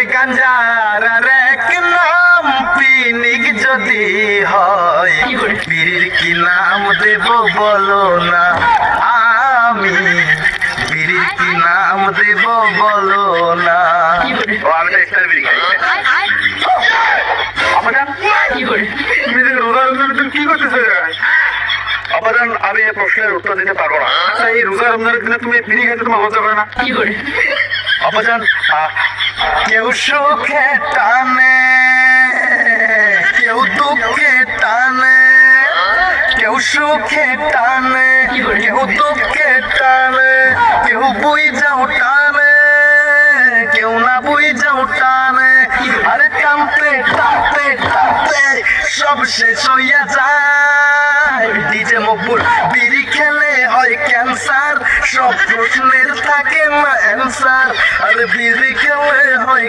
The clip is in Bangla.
আরে গাঞ্জার আর এক নাম পিনিক যদি হয় বীর কি নাম দেব বলো না আমি বীর কি নাম দেব বলো না ও আমি স্টার বিড়ি খাই আপাজান তুমি যে রোজা রমজানে তুমি কি করতেছো আপাজান আমি এই প্রশ্নের উত্তর দিতে পারবো না আচ্ছা এই রোজা রমজানের দিনে তুমি বিড়ি খেতে তোমার লজ্জা করে না আপাজান কেউ সুখে টানে কেউ দুঃখে টানে কেউ সুখে টানে কেউ দুঃখে টানে কেউ বুই যাও টানে কেউ না বুই যাও টানে আরে টানতে টানতে টানতে সব শেষ হইয়া যায় ডিজে মকবুল বিড়ি খেলে হয় ক্যান্সার সব প্রশ্নের থাকে না অ্যান্সার আরে বিড়ি খেলে হয়